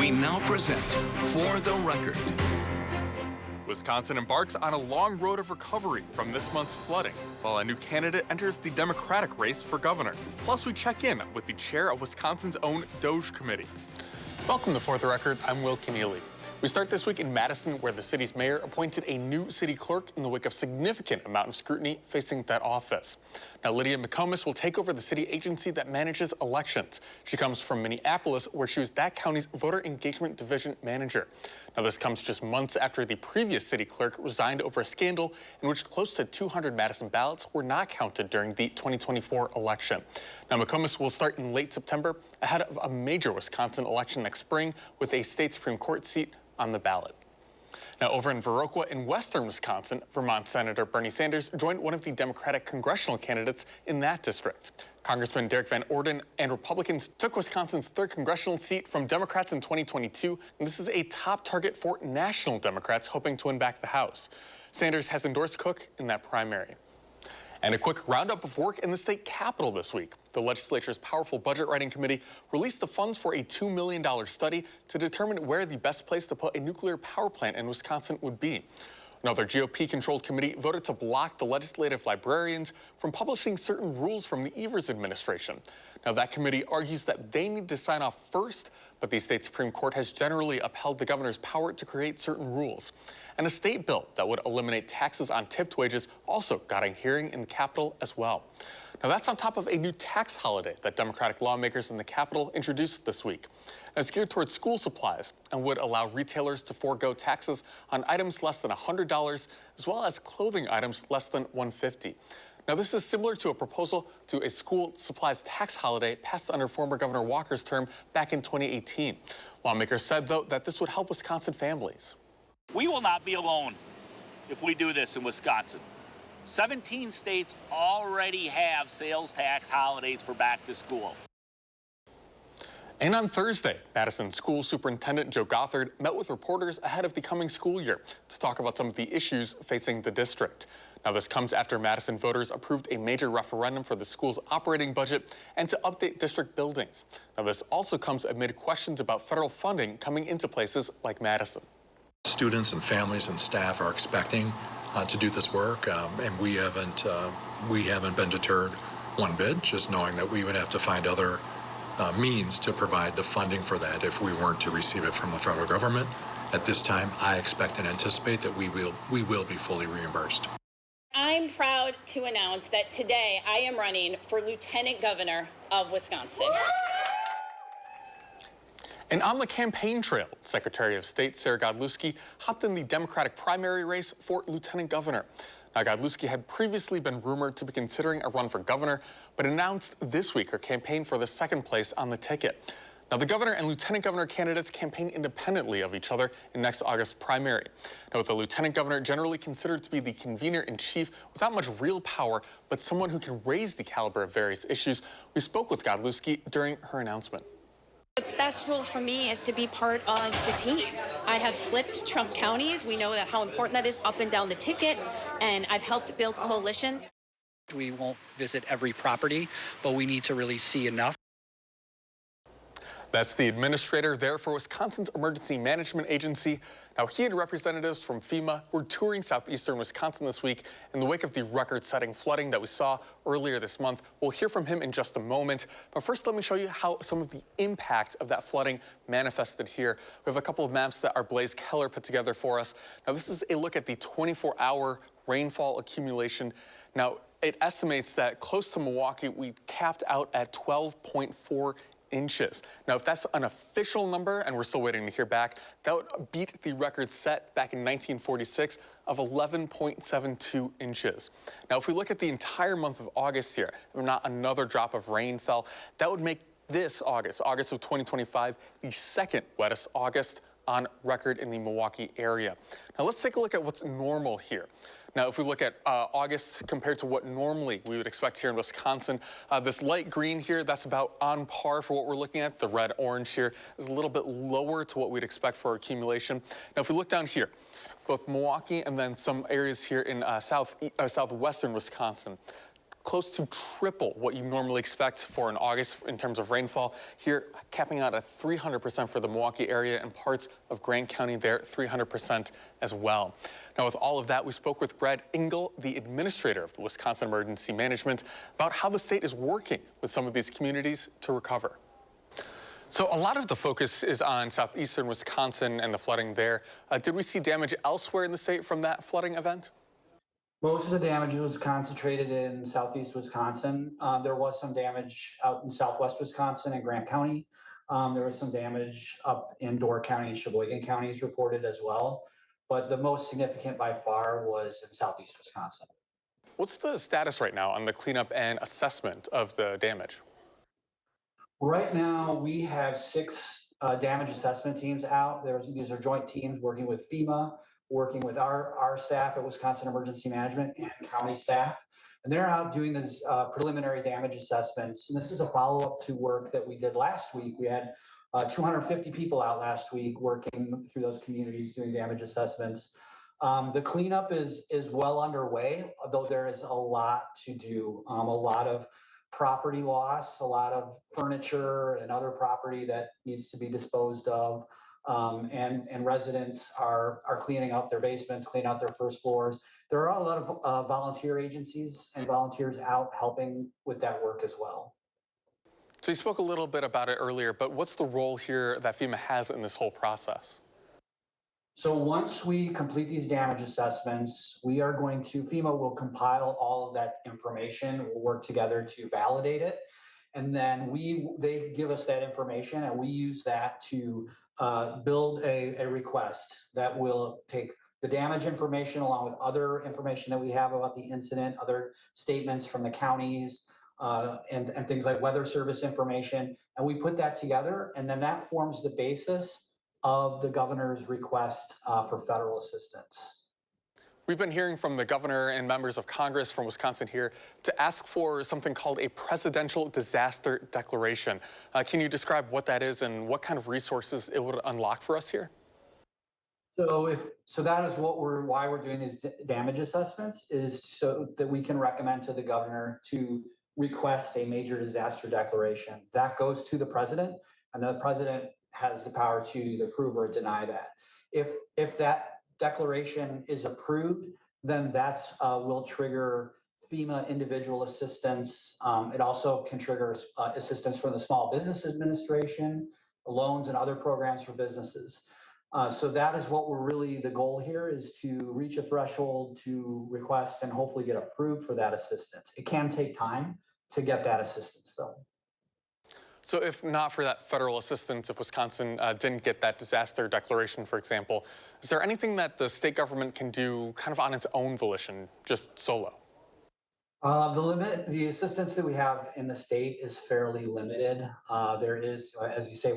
We now present For the Record. Wisconsin embarks on a long road of recovery from this month's flooding, while a new candidate enters the Democratic race for governor. Plus, we check in with the chair of Wisconsin's own DOJ committee. Welcome to For the Record. I'm Will Keneally. We start this week in Madison, where the city's mayor appointed a new city clerk in the wake of significant amount of scrutiny facing that office. Now, Lydia McComas will take over the city agency that manages elections. She comes from Minneapolis, where she was that county's voter engagement division manager. Now, this comes just months after the previous city clerk resigned over a scandal in which close to 200 Madison ballots were not counted during the 2024 election. Now, McComas will start in late September ahead of a major Wisconsin election next spring with a state Supreme Court seat on the ballot. Now, over in Viroqua in western Wisconsin, Vermont Senator Bernie Sanders joined one of the Democratic congressional candidates in that district. Congressman Derek Van Orden and Republicans took Wisconsin's third congressional seat from Democrats in 2022, and this is a top target for national Democrats hoping to win back the House. Sanders has endorsed Cook in that primary. And a quick roundup of work in the state capitol this week. The legislature's powerful budget writing committee released the funds for a $2 million study to determine where the best place to put a nuclear power plant in Wisconsin would be. Another GOP-controlled committee voted to block the legislative librarians from publishing certain rules from the Evers administration. Now, that committee argues that they need to sign off first, but the state Supreme Court has generally upheld the governor's power to create certain rules. And a state bill that would eliminate taxes on tipped wages also got a hearing in the Capitol as well. Now, that's on top of a new tax holiday that Democratic lawmakers in the Capitol introduced this week. Now, it's geared towards school supplies and would allow retailers to forego taxes on items less than $100, as well as clothing items less than $150. Now, this is similar to a proposal to a school supplies tax holiday passed under former Governor Walker's term back in 2018. Lawmakers said, though, that this would help Wisconsin families. We will not be alone if we do this in Wisconsin. 17 states already have sales tax holidays for back to school. And on Thursday, Madison School Superintendent Joe Gothard met with reporters ahead of the coming school year to talk about some of the issues facing the district. Now, this comes after Madison voters approved a major referendum for the school's operating budget and to update district buildings. Now, this also comes amid questions about federal funding coming into places like Madison. Students and families and staff are expecting to do this work, and we haven't been deterred one bit, just knowing that we would have to find other means to provide the funding for that if we weren't to receive it from the federal government. At this time, I expect and anticipate that we will be fully reimbursed. I'm proud to announce that today I am running for Lieutenant Governor of Wisconsin. And on the campaign trail, Secretary of State Sarah Godlewski hopped in the Democratic primary race for lieutenant governor. Now, Godlewski had previously been rumored to be considering a run for governor, but announced this week her campaign for the second place on the ticket. Now, the governor and lieutenant governor candidates campaign independently of each other in next August's primary. Now, with the lieutenant governor generally considered to be the convener-in-chief without much real power, but someone who can raise the caliber of various issues, we spoke with Godlewski during her announcement. The best role for me is to be part of the team. I have flipped Trump counties. We know that how important that is up and down the ticket, and I've helped build coalitions. We won't visit every property, but we need to really see enough. That's the administrator there for Wisconsin's Emergency Management Agency. Now, he and representatives from FEMA were touring southeastern Wisconsin this week in the wake of the record-setting flooding that we saw earlier this month. We'll hear from him in just a moment. But first, let me show you how some of the impact of that flooding manifested here. We have a couple of maps that our Blaze Keller put together for us. Now, this is a look at the 24-hour rainfall accumulation. Now, it estimates that close to Milwaukee, we capped out at 12.4 inches. Now, if that's an official number, and we're still waiting to hear back, that would beat the record set back in 1946 of 11.72 inches. Now, if we look at the entire month of August here, if not another drop of rain fell, that would make this August of 2025, the second wettest August on record in the Milwaukee area. Now, let's take a look at what's normal here. Now, if we look at August compared to what normally we would expect here in Wisconsin, this light green here, that's about on par for what we're looking at. The red orange here is a little bit lower to what we'd expect for accumulation. Now, if we look down here, both Milwaukee and then some areas here in southwestern Wisconsin, close to triple what you normally expect for an August in terms of rainfall. Here, capping out at 300% for the Milwaukee area and parts of Grant County there, 300% as well. Now, with all of that, we spoke with Brad Engel, the administrator of the Wisconsin Emergency Management, about how the state is working with some of these communities to recover. So a lot of the focus is on southeastern Wisconsin and the flooding there. Did we see damage elsewhere in the state from that flooding event? Most of the damage was concentrated in southeast Wisconsin. There was some damage out in southwest Wisconsin and Grant County. There was some damage up in Door County and Sheboygan counties reported as well. But the most significant by far was in southeast Wisconsin. What's the status right now on the cleanup and assessment of the damage? Right now, we have 6 damage assessment teams out. These are joint teams working with FEMA, working with our staff at Wisconsin Emergency Management and county staff. And they're out doing these preliminary damage assessments. And this is a follow-up to work that we did last week. We had 250 people out last week working through those communities doing damage assessments. The cleanup is well underway, although there is a lot to do, a lot of property loss, a lot of furniture and other property that needs to be disposed of. And residents are cleaning out their basements, cleaning out their first floors. There are a lot of volunteer agencies and volunteers out helping with that work as well. So you spoke a little bit about it earlier, but what's the role here that FEMA has in this whole process? So once we complete these damage assessments, FEMA will compile all of that information. We'll work together to validate it. And then they give us that information and we use that to build a request that will take the damage information along with other information that we have about the incident, other statements from the counties, and things like weather service information. And we put that together and then that forms the basis of the governor's request for federal assistance. We've been hearing from the governor and members of Congress from Wisconsin here to ask for something called a presidential disaster declaration. Can you describe what that is and what kind of resources it would unlock for us here? So that is why we're doing these damage assessments, is so that we can recommend to the governor to request a major disaster declaration. That goes to the president, and the president has the power to either approve or deny that. If that declaration is approved, then that's will trigger FEMA individual assistance. It also can trigger assistance from the Small Business Administration, loans and other programs for businesses. So that is what the goal here is to reach a threshold to request and hopefully get approved for that assistance. It can take time to get that assistance though. So if not for that federal assistance, if Wisconsin didn't get that disaster declaration, for example, is there anything that the state government can do kind of on its own volition, just solo? The assistance that we have in the state is fairly limited. There is, as you say,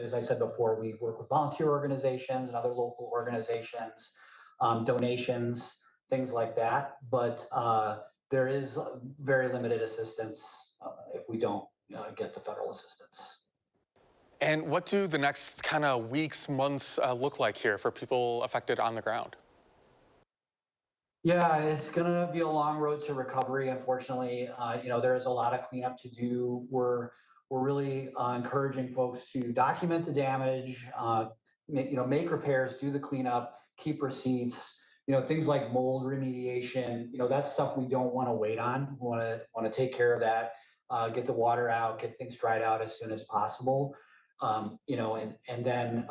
as I said before, we work with volunteer organizations and other local organizations, donations, things like that. But there is very limited assistance if we don't get the federal assistance. And what do the next kind of weeks, months look like here for people affected on the ground? Yeah, it's going to be a long road to recovery. Unfortunately, there is a lot of cleanup to do. We're really encouraging folks to document the damage, make repairs, do the cleanup, keep receipts. Things like mold remediation. That's stuff we don't want to wait on. We want to take care of that. Get the water out, get things dried out as soon as possible, and then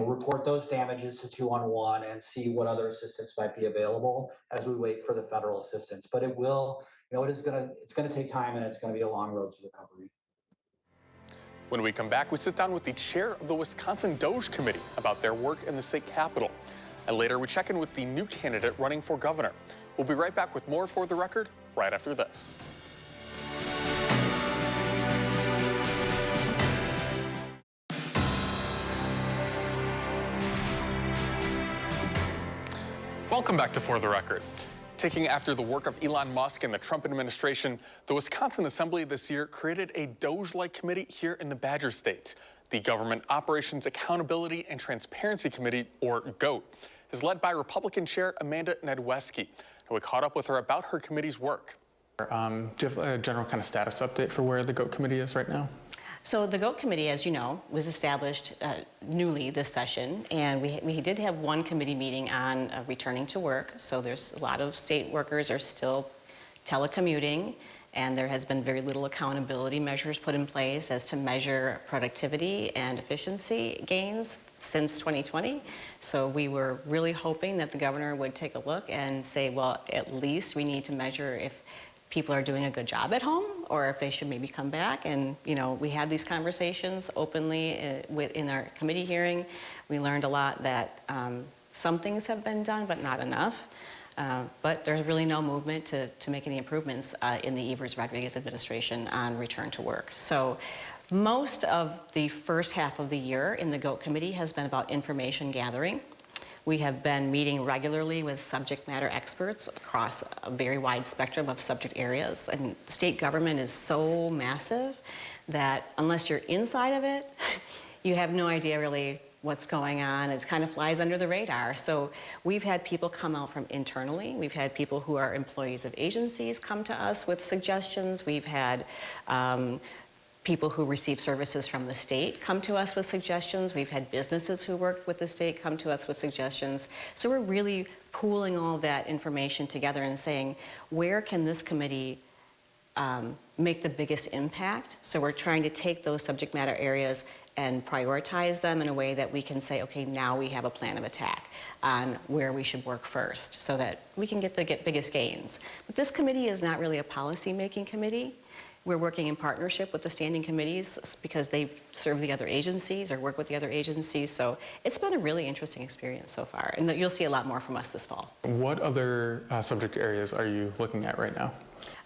report those damages to 211 and see what other assistance might be available as we wait for the federal assistance. But it will, it's going to take time and it's going to be a long road to recovery. When we come back, we sit down with the chair of the Wisconsin Doge Committee about their work in the state capitol. And later, we check in with the new candidate running for governor. We'll be right back with more For the Record right after this. Welcome back to For the Record. Taking after the work of Elon Musk and the Trump administration, the Wisconsin Assembly this year created a Doge-like committee here in the Badger State. The Government Operations Accountability and Transparency Committee, or GOAT, is led by Republican Chair Amanda Nedweski. And we caught up with her about her committee's work. Do you have a general kind of status update for where the GOAT committee is right now? So the GOAT committee, as you know, was established newly this session, and we did have one committee meeting on returning to work. So there's a lot of state workers are still telecommuting, and there has been very little accountability measures put in place as to measure productivity and efficiency gains since 2020. So we were really hoping that the governor would take a look and say, well, at least we need to measure if people are doing a good job at home or if they should maybe come back. And, you know, we had these conversations openly in our committee hearing. We learned a lot that some things have been done, but not enough. But there's really no movement to make any improvements in the Evers-Rodriguez administration on return to work. So most of the first half of the year in the GOAT committee has been about information gathering. We have been meeting regularly with subject matter experts across a very wide spectrum of subject areas. And state government is so massive that unless you're inside of it, you have no idea really what's going on. It kind of flies under the radar. So we've had people come out from internally. We've had people who are employees of agencies come to us with suggestions. We've had people who receive services from the state come to us with suggestions. We've had businesses who worked with the state come to us with suggestions. So we're really pooling all that information together and saying, where can this committee make the biggest impact? So we're trying to take those subject matter areas and prioritize them in a way that we can say, okay, now we have a plan of attack on where we should work first so that we can get the biggest gains. But this committee is not really a policy-making committee. We're working in partnership with the standing committees because they serve the other agencies or work with the other agencies. So it's been a really interesting experience so far. And you'll see a lot more from us this fall. What other subject areas are you looking at right now?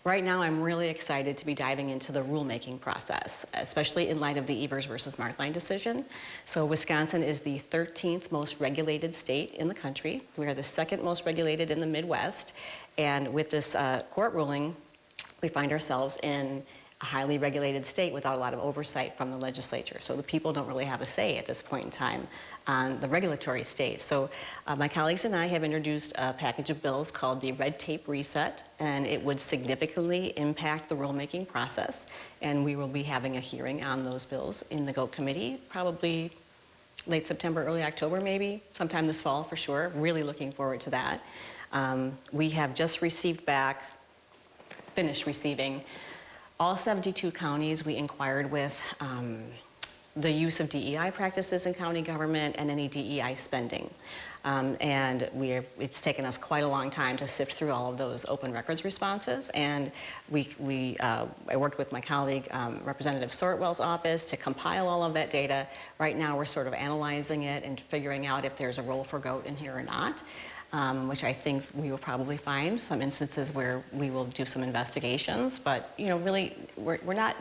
Right now, I'm really excited to be diving into the rulemaking process, especially in light of the Evers versus Markline decision. So Wisconsin is the 13th most regulated state in the country. We are the second most regulated in the Midwest. And with this court ruling, we find ourselves in a highly regulated state without a lot of oversight from the legislature. So the people don't really have a say at this point in time on the regulatory state. So my colleagues and I have introduced a package of bills called the Red Tape Reset, and it would significantly impact the rulemaking process. And we will be having a hearing on those bills in the GOAT committee, probably late September, early October maybe, sometime this fall for sure. Really looking forward to that. We have just finished receiving all 72 counties we inquired with the use of DEI practices in county government and any DEI spending. And it's taken us quite a long time to sift through all of those open records responses. And I worked with my colleague, Representative Sortwell's office, to compile all of that data. Right now, we're sort of analyzing it and figuring out if there's a role for GOAT in here or not. Which I think we will probably find some instances where we will do some investigations. But you know, really,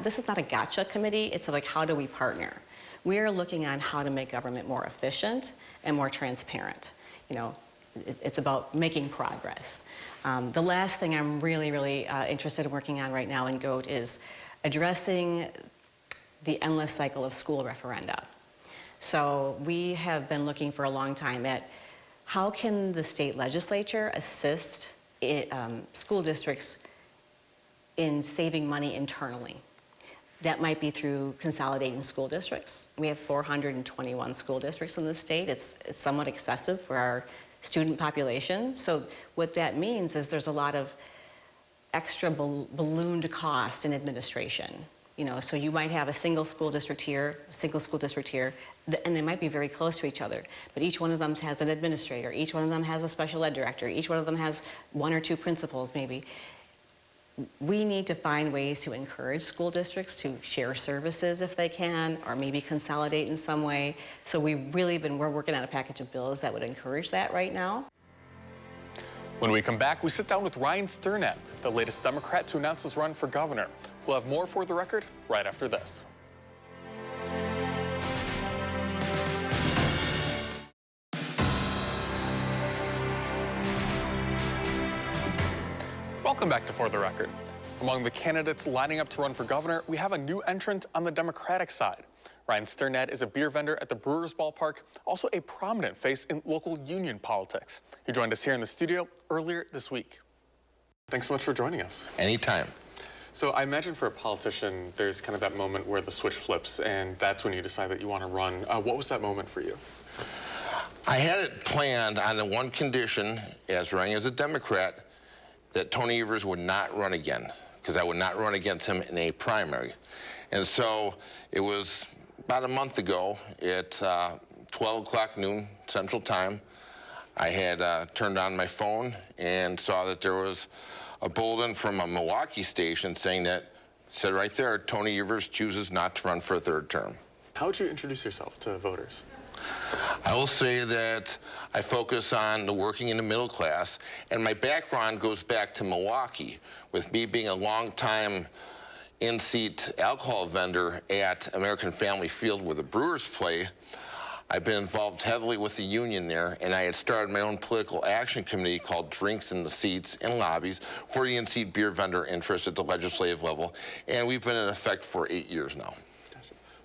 this is not a gotcha committee. It's like, how do we partner? We are looking on how to make government more efficient and more transparent. You know, it's about making progress. The last thing I'm really interested in working on right now in GOAT is addressing the endless cycle of school referenda. So we have been looking for a long time at how can the state legislature assist school districts in saving money internally? That might be through consolidating school districts. We have 421 school districts in the state. It's somewhat excessive for our student population. So what that means is there's a lot of extra ballooned cost in administration. You know, so you might have a single school district here, a single school district here, and they might be very close to each other, but each one of them has an administrator, each one of them has a special ed director, each one of them has one or two principals maybe. We need to find ways to encourage school districts to share services if they can, or maybe consolidate in some way. So we're working on a package of bills that would encourage that right now. When we come back, we sit down with Ryan Sternad, the latest Democrat to announce his run for governor. We'll have more For the Record right after this. Welcome back to For the Record. Among the candidates lining up to run for governor, we have a new entrant on the Democratic side. Ryan Sternad is a beer vendor at the Brewers Ballpark, also a prominent face in local union politics. He joined us here in the studio earlier this week. Thanks so much for joining us. Anytime. So I imagine for a politician, there's kind of that moment where the switch flips, and that's when you decide that you want to run. What was that moment for you? I had it planned on the one condition, as running as a Democrat, that Tony Evers would not run again, because I would not run against him in a primary. And so it was about a month ago at 12 o'clock noon Central Time. I had turned on my phone and saw that there was a bulletin from a Milwaukee station saying that, said right there, Tony Evers chooses not to run for a third term. How would you introduce yourself to voters? I will say that I focus on the working in the middle class, and my background goes back to Milwaukee, with me being a long-time in-seat alcohol vendor at American Family Field where the Brewers play. I've been involved heavily with the union there, and I had started my own political action committee called Drinks in the Seats and Lobbies for the in-seat beer vendor interest at the legislative level, and we've been in effect for 8 years now.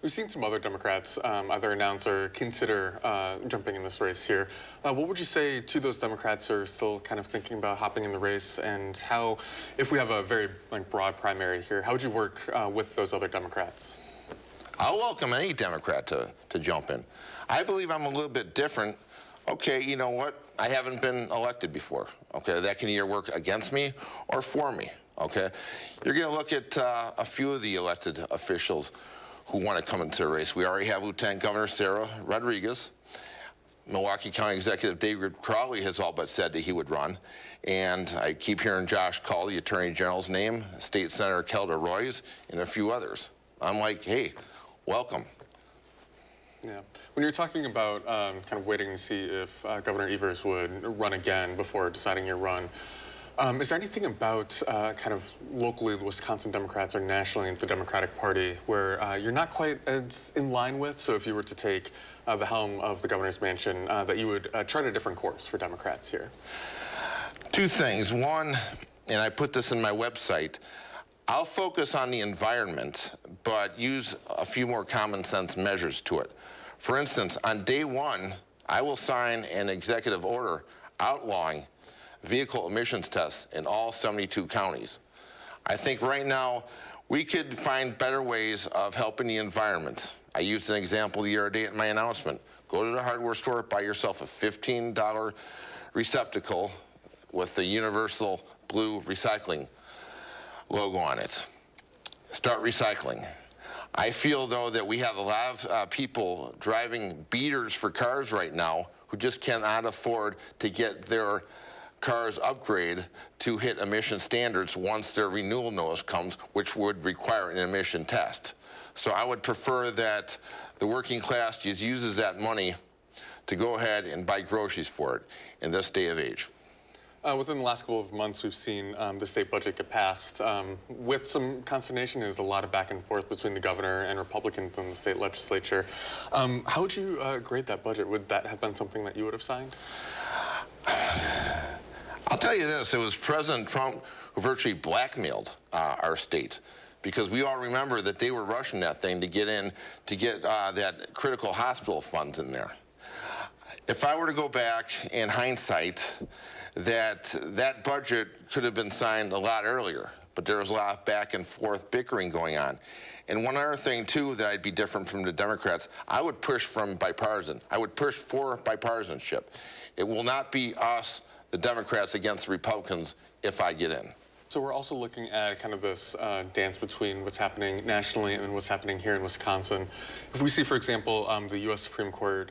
We've seen some other Democrats either announce or consider jumping in this race here. What would you say to those Democrats who are still kind of thinking about hopping in the race, and how, if we have a very broad primary here, how would you work with those other Democrats? I'll welcome any Democrat to jump in. I believe I'm a little bit different. Okay, you know what? I haven't been elected before. Okay, that can either work against me or for me. Okay, you're going to look at a few of the elected officials who want to come into the race. We already have Lieutenant Governor Sarah Rodriguez. Milwaukee County Executive David Crowley has all but said that he would run. And I keep hearing Josh call the Attorney General's name, State Senator Kelda Roys, and a few others. I'm like, hey, welcome. Yeah. When you're talking about kind of waiting to see if Governor Evers would run again before deciding your run, is there anything about kind of locally Wisconsin Democrats or nationally in the Democratic Party where you're not quite as in line with? So if you were to take the helm of the governor's mansion, that you would chart a different course for Democrats here? Two things. One, and I put this in my website, I'll focus on the environment, but use a few more common sense measures to it. For instance, on day one, I will sign an executive order outlawing vehicle emissions tests in all 72 counties. I think right now we could find better ways of helping the environment. I used an example the other day in my announcement. Go to the hardware store, buy yourself a $15 receptacle with the universal blue recycling logo on it. Start recycling. I feel, though, that we have a lot of people driving beaters for cars right now who just cannot afford to get their cars upgrade to hit emission standards once their renewal notice comes, which would require an emission test. So I would prefer that the working class just uses that money to go ahead and buy groceries for it in this day of age. Within the last couple of months, we've seen the state budget get passed with some consternation. There's a lot of back and forth between the governor and Republicans in the state legislature. How would you grade that budget? Would that have been something that you would have signed? I'll tell you this, it was President Trump who virtually blackmailed our state, because we all remember that they were rushing that thing to get that critical hospital funds in there. If I were to go back in hindsight, that budget could have been signed a lot earlier, but there was a lot of back and forth bickering going on. And one other thing, too, that I'd be different from the Democrats, I would push from bipartisan. I would push for bipartisanship. It will not be us, the Democrats, against the Republicans if I get in. So we're also looking at kind of this dance between what's happening nationally and what's happening here in Wisconsin. If we see, for example, the U.S. Supreme Court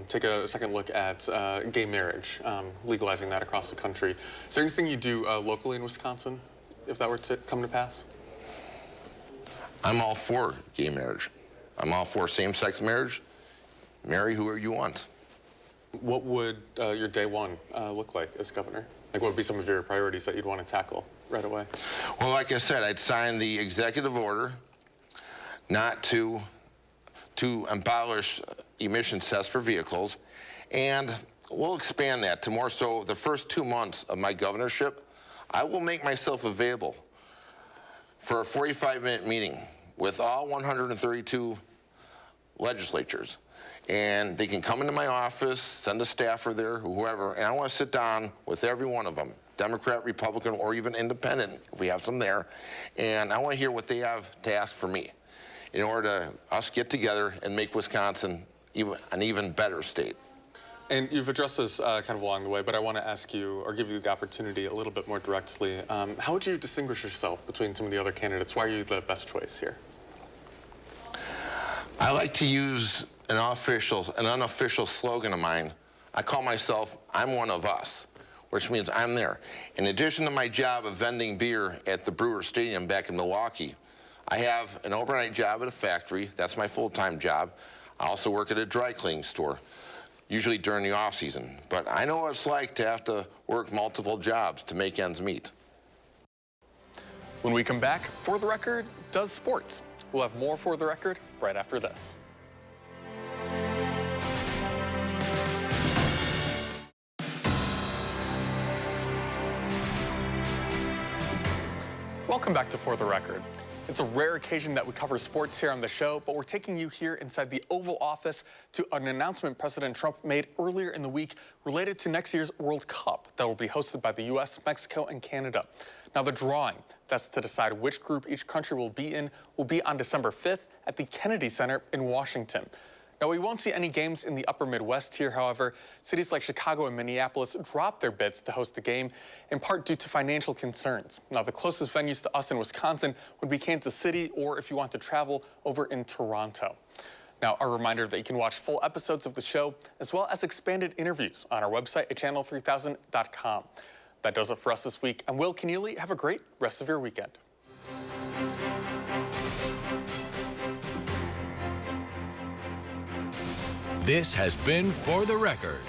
take a second look at gay marriage, legalizing that across the country, is there anything you do locally in Wisconsin if that were to come to pass? I'm all for gay marriage. I'm all for same-sex marriage. Marry whoever you want. What would your day one look like as governor? Like, what would be some of your priorities that you'd want to tackle right away? Well, like I said, I'd sign the executive order not to abolish emissions tests for vehicles, and we'll expand that to more so the first 2 months of my governorship. I will make myself available for a 45-minute meeting with all 132 legislatures. And they can come into my office, send a staffer there, whoever, and I want to sit down with every one of them Democrat, Republican, or even independent, if we have some there. And I want to hear what they have to ask for me in order to us get together and make Wisconsin an even better state. And you've addressed this kind of along the way, but I want to ask you, or give you the opportunity a little bit more directly. How would you distinguish yourself between some of the other candidates? Why are you the best choice here? I like to use an unofficial slogan of mine. I call myself, I'm one of us, which means I'm there. In addition to my job of vending beer at the Brewers Stadium back in Milwaukee, I have an overnight job at a factory. That's my full-time job. I also work at a dry cleaning store, usually during the off season. But I know what it's like to have to work multiple jobs to make ends meet. When we come back, For the Record does sports. We'll have more For the Record right after this. Welcome back to For the Record. It's a rare occasion that we cover sports here on the show, but we're taking you here inside the Oval Office to an announcement President Trump made earlier in the week related to next year's World Cup that will be hosted by the U.S., Mexico, and Canada. Now, the drawing, that's to decide which group each country will be in, will be on December 5th at the Kennedy Center in Washington. Now, we won't see any games in the upper Midwest here, however. Cities like Chicago and Minneapolis dropped their bids to host the game, in part due to financial concerns. Now, the closest venues to us in Wisconsin would be Kansas City, or if you want to travel, over in Toronto. Now, a reminder that you can watch full episodes of the show, as well as expanded interviews on our website at channel3000.com. That does it for us this week. I'm Will Keneally. Have a great rest of your weekend. This has been For the Record.